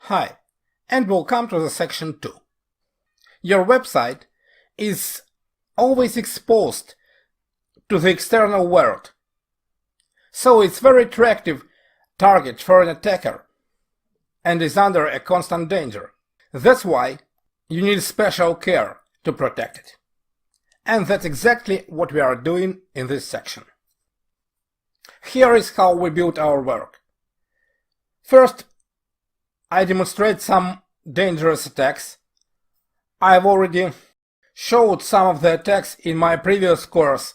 Hi, and welcome to the section 2. Your website is always exposed to the external world, so it's very attractive target for an attacker and is under a constant danger. That's why you need special care to protect it. And that's exactly what we are doing in this section. Here is how we build our work. First, I demonstrate some dangerous attacks. I've already showed some of the attacks in my previous course,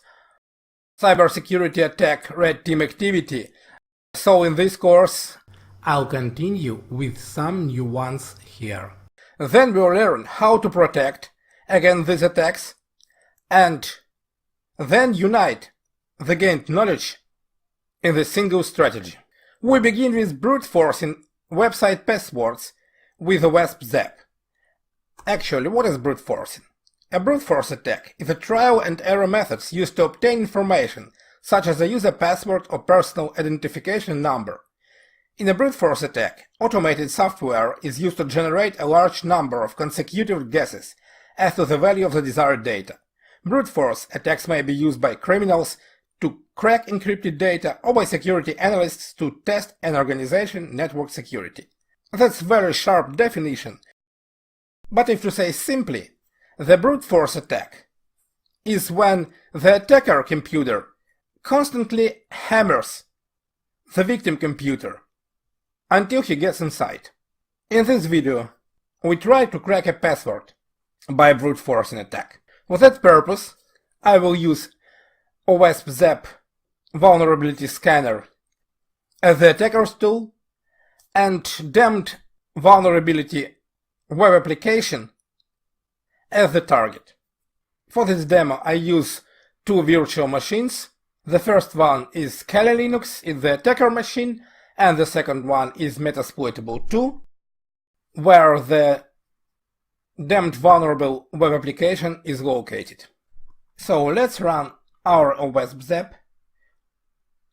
Cybersecurity Attack Red Team Activity. So in this course, I'll continue with some new ones here. Then we'll learn how to protect against these attacks and then unite the gained knowledge in the single strategy. We begin with brute forcing website passwords with OWASP ZAP. Actually, what is brute forcing? A brute force attack is a trial and error methods used to obtain information, such as a user password or personal identification number. In a brute force attack, automated software is used to generate a large number of consecutive guesses as to the value of the desired data. Brute force attacks may be used by criminals to crack encrypted data or by security analysts to test an organization's network security. That's a very sharp definition. But if to say simply, the brute force attack is when the attacker computer constantly hammers the victim computer until he gets inside. In this video, we try to crack a password by brute forcing attack. For that purpose, I will use OWASP ZAP vulnerability scanner as the attacker's tool and damned vulnerability web application as the target. For this demo, I use two virtual machines. The first one is Kali Linux in the attacker machine, and the second one is Metasploitable 2, where the damned vulnerable web application is located. So let's run our OWASP ZAP.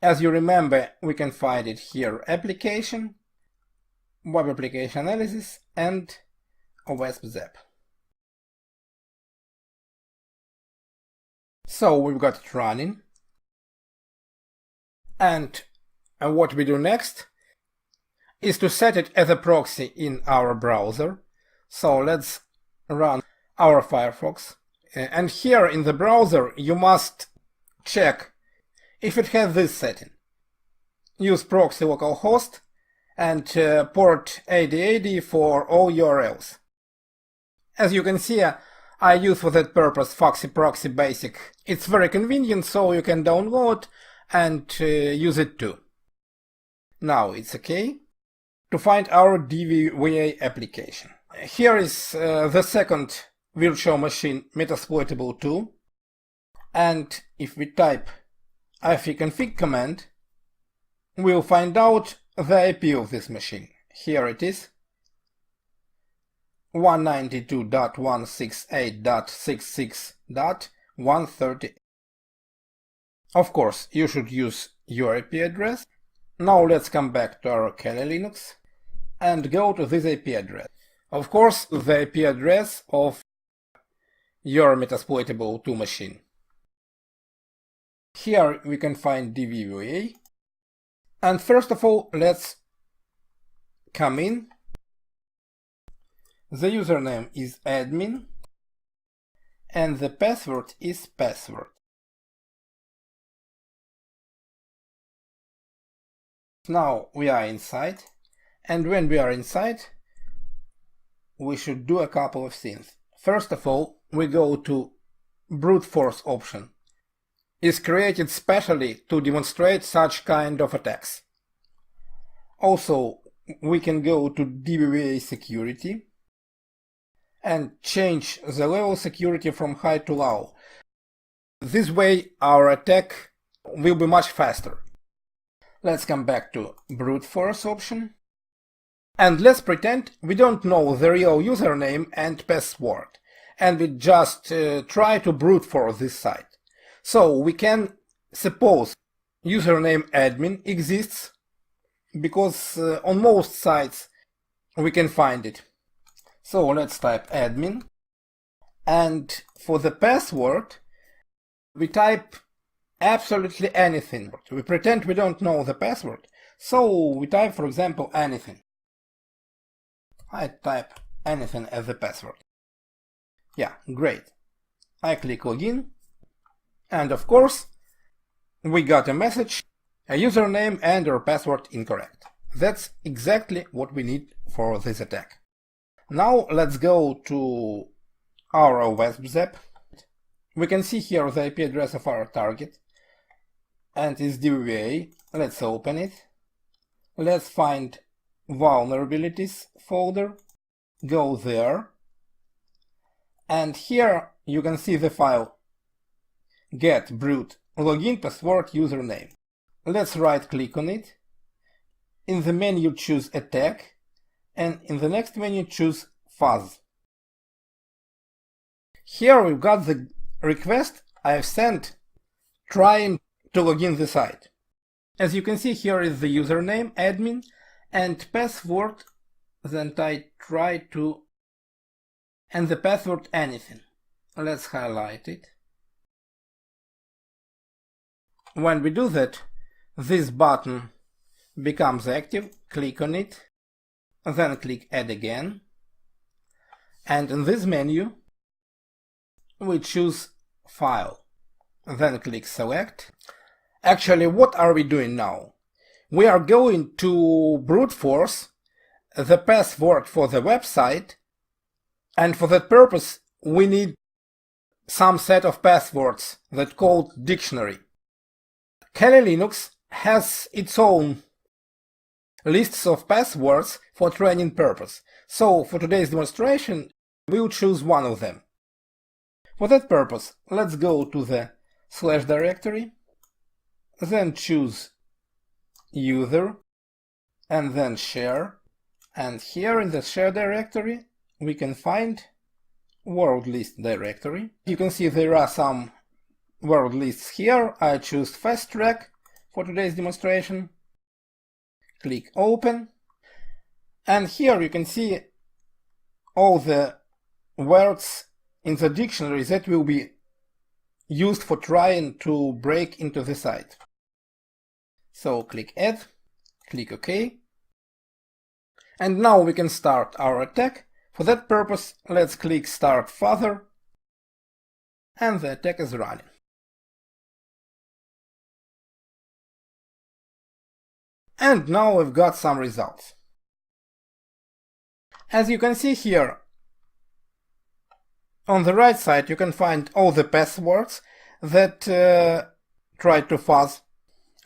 As you remember, we can find it here: Application, Web Application Analysis, and OWASP ZAP. So we've got it running. And what we do next is to set it as a proxy in our browser. So let's run our Firefox. And here in the browser, you must check if it has this setting. Use proxy localhost and port 8080 for all URLs. As you can see, I use for that purpose Foxy Proxy Basic. It's very convenient, so you can download and use it too. Now it's okay to find our DVVA application. Here is the second virtual machine, Metasploitable 2. And if we type ifconfig command, we'll find out the IP of this machine. Here it is: 192.168.66.138. Of course, you should use your IP address. Now let's come back to our Kali Linux and go to this IP address. Of course, the IP address of your Metasploitable 2 machine. Here we can find DVVA. And first of all, let's come in. The username is admin and the password is password. Now we are inside, and when we are inside, we should do a couple of things. First of all, we go to brute force option. It's created specially to demonstrate such kind of attacks. Also, we can go to DVVA security and change the level security from high to low. This way our attack will be much faster. Let's come back to brute force option. And let's pretend we don't know the real username and password, and we just try to brute force this site. So we can suppose username admin exists, because on most sites we can find it. So let's type admin, and for the password we type absolutely anything. We pretend we don't know the password, so we type, for example, anything. I type anything as the password. Yeah, great. I click login, and of course we got a message, a username and or password incorrect. That's exactly what we need for this attack. Now let's go to our OWASP ZAP. We can see here the IP address of our target and its DVA. Let's open it. Let's find vulnerabilities folder, go there, and here you can see the file get brute login password username. Let's right click on it. In the menu choose attack, and in the next menu choose fuzz. Here we've got the request I've sent trying to log in the site. As you can see, here is the username admin and password, then I try to, and the password anything. Let's highlight it. When we do that, this button becomes active. Click on it, then click add again, and in this menu we choose file, then click select. Actually, what are we doing now? We are going to brute force the password for the website, and for that purpose we need some set of passwords that called dictionary. Kali Linux has its own lists of passwords for training purpose, so for today's demonstration we'll choose one of them. For that purpose, let's go to the / directory, then choose user, and then share, and here in the share directory we can find world list directory. You can see there are some world lists here. I choose fast track for today's demonstration. Click open, and here you can see all the words in the dictionary that will be used for trying to break into the site. So click add, click OK, and now we can start our attack. For that purpose, let's click start further, and the attack is running. And now we've got some results. As you can see here, on the right side you can find all the passwords that try to fuzz.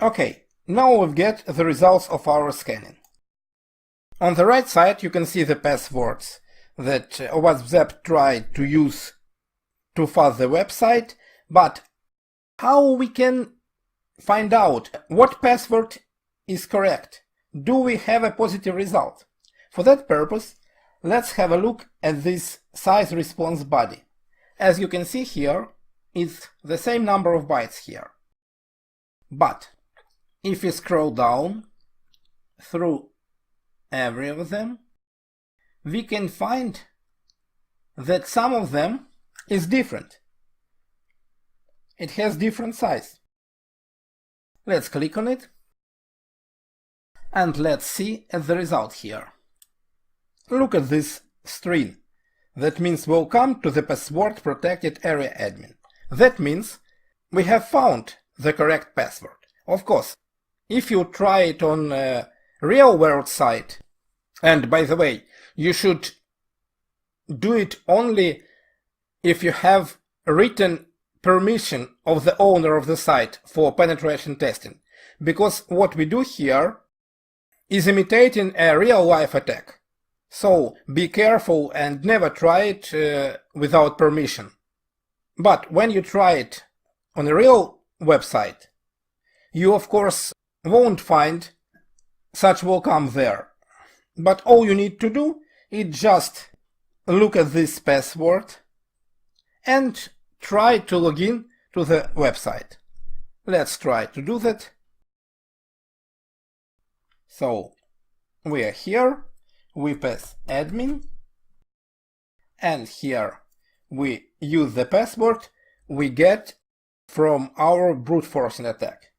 Okay, now we get the results of our scanning. On the right side you can see the passwords that OWASP ZAP tried to use to fuzz the website, but how we can find out what password is correct? Do we have a positive result? For that purpose, let's have a look at this size response body. As you can see here, it's the same number of bytes here. But if we scroll down through every of them, we can find that some of them is different. It has different size. Let's click on it, and let's see at the result here. Look at this string. That means welcome to the password protected area admin. That means we have found the correct password. Of course, if you try it on a real world site, and by the way, you should do it only if you have written permission of the owner of the site for penetration testing, because what we do here is imitating a real-life attack. So be careful and never try it without permission. But when you try it on a real website, you of course won't find such welcome there. But all you need to do is just look at this password and try to log in to the website. Let's try to do that. So we are here. we pass admin, and here we use the password we get from our brute forcing attack.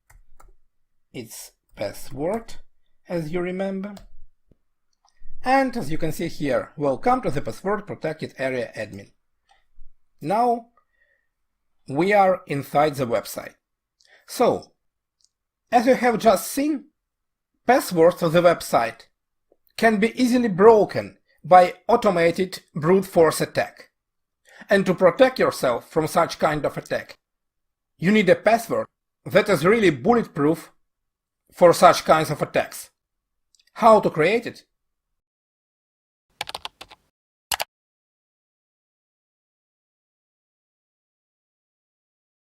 It's password, as you remember. And as you can see here, welcome to the password protected area admin. Now we are inside the website. So, as you have just seen, passwords of the website can be easily broken by automated brute force attack. And to protect yourself from such kind of attack, you need a password that is really bulletproof for such kinds of attacks. How to create it?